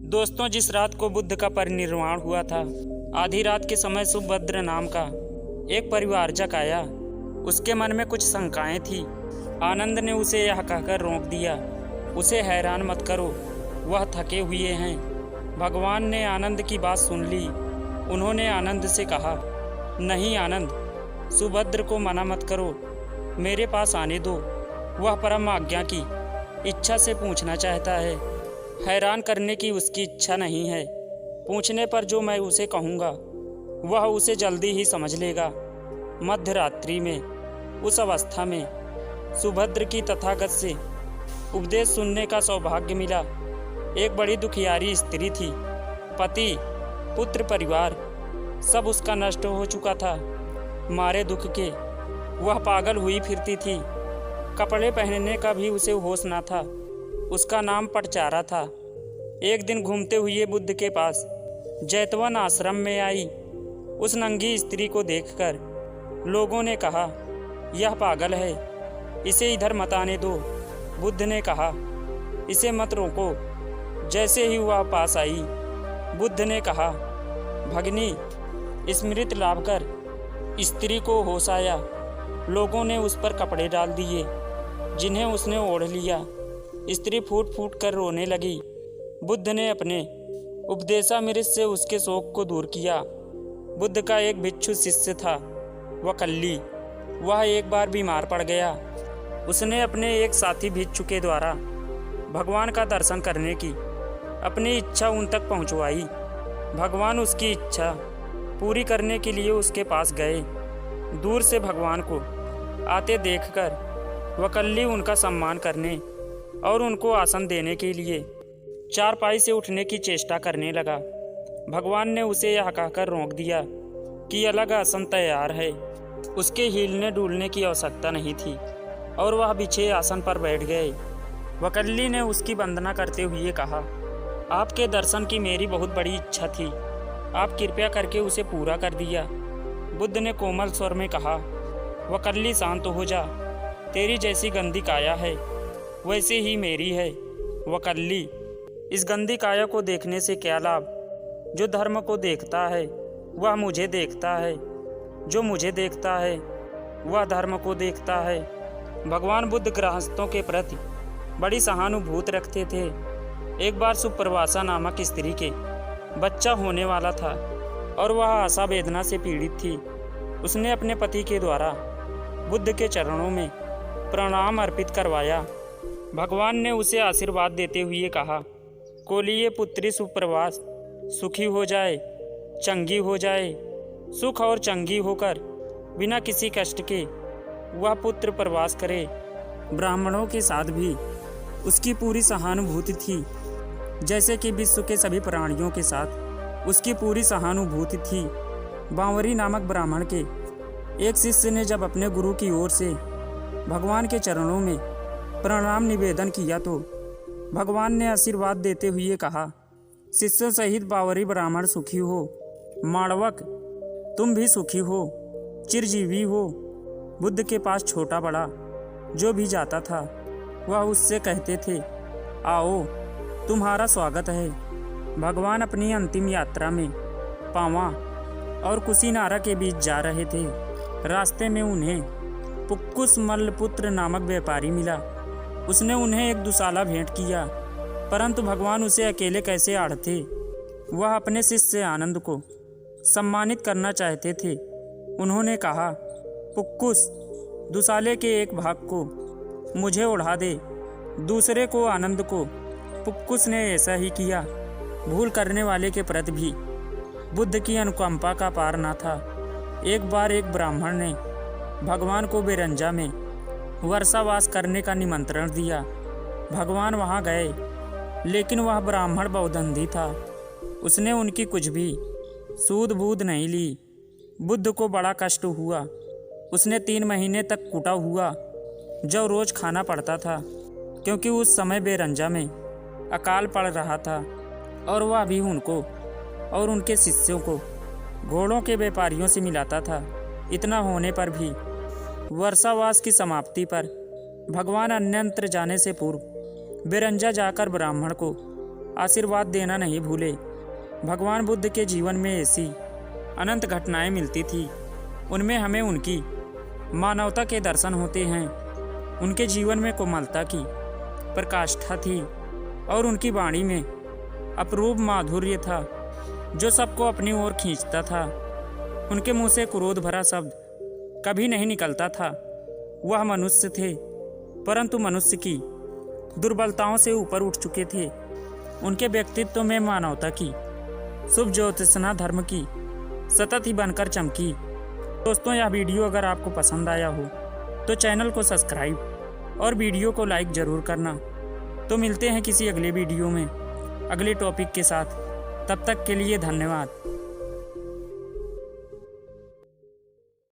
दोस्तों, जिस रात को बुद्ध का परिनिर्वाण हुआ था, आधी रात के समय सुभद्र नाम का एक परिवारजक आया। उसके मन में कुछ शंकाएं थी। आनंद ने उसे यह कहकर रोक दिया, उसे हैरान मत करो, वह थके हुए हैं। भगवान ने आनंद की बात सुन ली। उन्होंने आनंद से कहा, नहीं आनंद, सुभद्र को मना मत करो, मेरे पास आने दो। वह परम आज्ञा की इच्छा से पूछना चाहता है। हैरान करने की उसकी इच्छा नहीं है। पूछने पर जो मैं उसे कहूँगा वह उसे जल्दी ही समझ लेगा। मध्य रात्रि में, उस अवस्था में सुभद्र की तथागत से उपदेश सुनने का सौभाग्य मिला। एक बड़ी दुखियारी स्त्री थी। पति, पुत्र, परिवार सब उसका नष्ट हो चुका था। मारे दुख के वह पागल हुई फिरती थी। कपड़े पहनने का भी उसे होश न था। उसका नाम पटचारा था। एक दिन घूमते हुए बुद्ध के पास जैतवन आश्रम में आई। उस नंगी स्त्री को देखकर लोगों ने कहा, यह पागल है, इसे इधर मत आने दो। बुद्ध ने कहा, इसे मत रोको। जैसे ही वह पास आई, बुद्ध ने कहा, भगनी, स्मृति लाभ कर। स्त्री को होश आया। लोगों ने उस पर कपड़े डाल दिए, जिन्हें उसने ओढ़ लिया। स्त्री फूट फूट कर रोने लगी। बुद्ध ने अपने उपदेशामृत से उसके शोक को दूर किया। बुद्ध का एक भिक्षु शिष्य था, वकल्ली। वह एक बार बीमार पड़ गया। उसने अपने एक साथी भिक्षु के द्वारा भगवान का दर्शन करने की अपनी इच्छा उन तक पहुंचवाई। भगवान उसकी इच्छा पूरी करने के लिए उसके पास गए। दूर से भगवान को आते देखकर वकल्ली उनका सम्मान करने और उनको आसन देने के लिए चारपाई से उठने की चेष्टा करने लगा। भगवान ने उसे यह कहकर रोक दिया कि अलग आसन तैयार है। उसके हिलने डुलने की आवश्यकता नहीं थी और वह बिछे आसन पर बैठ गए। वकल्ली ने उसकी वंदना करते हुए कहा, आपके दर्शन की मेरी बहुत बड़ी इच्छा थी, आप कृपया करके उसे पूरा कर दिया। बुद्ध ने कोमल स्वर में कहा, वकल्ली शांत हो जा, तेरी जैसी गंदी काया है वैसे ही मेरी है। वकल्ली, इस गंदी काया को देखने से क्या लाभ? जो धर्म को देखता है वह मुझे देखता है, जो मुझे देखता है वह धर्म को देखता है। भगवान बुद्ध गृहस्थों के प्रति बड़ी सहानुभूति रखते थे। एक बार सुप्रवासा नामक स्त्री के बच्चा होने वाला था और वह आशा वेदना से पीड़ित थी। उसने अपने पति के द्वारा बुद्ध के चरणों में प्रणाम अर्पित करवाया। भगवान ने उसे आशीर्वाद देते हुए कहा, कोलिये पुत्री सुप्रवास सुखी हो जाए, चंगी हो जाए। सुख और चंगी होकर बिना किसी कष्ट के वह पुत्र प्रवास करे। ब्राह्मणों के साथ भी उसकी पूरी सहानुभूति थी, जैसे कि विश्व के सभी प्राणियों के साथ उसकी पूरी सहानुभूति थी। बांवरी नामक ब्राह्मण के एक शिष्य ने जब अपने गुरु की ओर से भगवान के चरणों में प्रणाम निवेदन किया तो भगवान ने आशीर्वाद देते हुए कहा, शिष्य सहित बावरी ब्राह्मण सुखी हो। माणवक, तुम भी सुखी हो, चिरजीवी हो। बुद्ध के पास छोटा बड़ा जो भी जाता था वह उससे कहते थे, आओ, तुम्हारा स्वागत है। भगवान अपनी अंतिम यात्रा में पावा और कुशीनारा के बीच जा रहे थे। रास्ते में उन्हें पुक्कुस मल्लपुत्र नामक व्यापारी मिला। उसने उन्हें एक दुसाला भेंट किया, परंतु भगवान उसे अकेले कैसे आढ़ते। वह अपने शिष्य आनंद को सम्मानित करना चाहते थे। उन्होंने कहा, पुक्कुस, दुसाले के एक भाग को मुझे उड़ा दे, दूसरे को आनंद को। पुक्कुस ने ऐसा ही किया। भूल करने वाले के प्रति भी बुद्ध की अनुकंपा का पार न था। एक बार एक ब्राह्मण ने भगवान को बेरंजा में वर्षावास करने का निमंत्रण दिया। भगवान वहां गए, लेकिन वह ब्राह्मण बहुदंधी था। उसने उनकी कुछ भी सूद बूद नहीं ली। बुद्ध को बड़ा कष्ट हुआ। उसने 3 महीने तक कुटा हुआ जो रोज खाना पड़ता था, क्योंकि उस समय बेरंजा में अकाल पड़ रहा था और वह भी उनको और उनके शिष्यों को घोड़ों के व्यापारियों से मिलाता था। इतना होने पर भी वर्षावास की समाप्ति पर भगवान अन्यंत्र जाने से पूर्व बेरंजा जाकर ब्राह्मण को आशीर्वाद देना नहीं भूले। भगवान बुद्ध के जीवन में ऐसी अनंत घटनाएं मिलती थी, उनमें हमें उनकी मानवता के दर्शन होते हैं। उनके जीवन में कोमलता की प्रकाष्ठा थी और उनकी वाणी में अपूर्व माधुर्य था जो सबको अपनी ओर खींचता था। उनके मुंह से क्रोध भरा शब्द कभी नहीं निकलता था। वह मनुष्य थे, परंतु मनुष्य की दुर्बलताओं से ऊपर उठ चुके थे। उनके व्यक्तित्व में मानवता की शुभ ज्योत्सना धर्म की सतत ही बनकर चमकी। दोस्तों, यह वीडियो अगर आपको पसंद आया हो तो चैनल को सब्सक्राइब और वीडियो को लाइक ज़रूर करना। तो मिलते हैं किसी अगले वीडियो में अगले टॉपिक के साथ। तब तक के लिए धन्यवाद।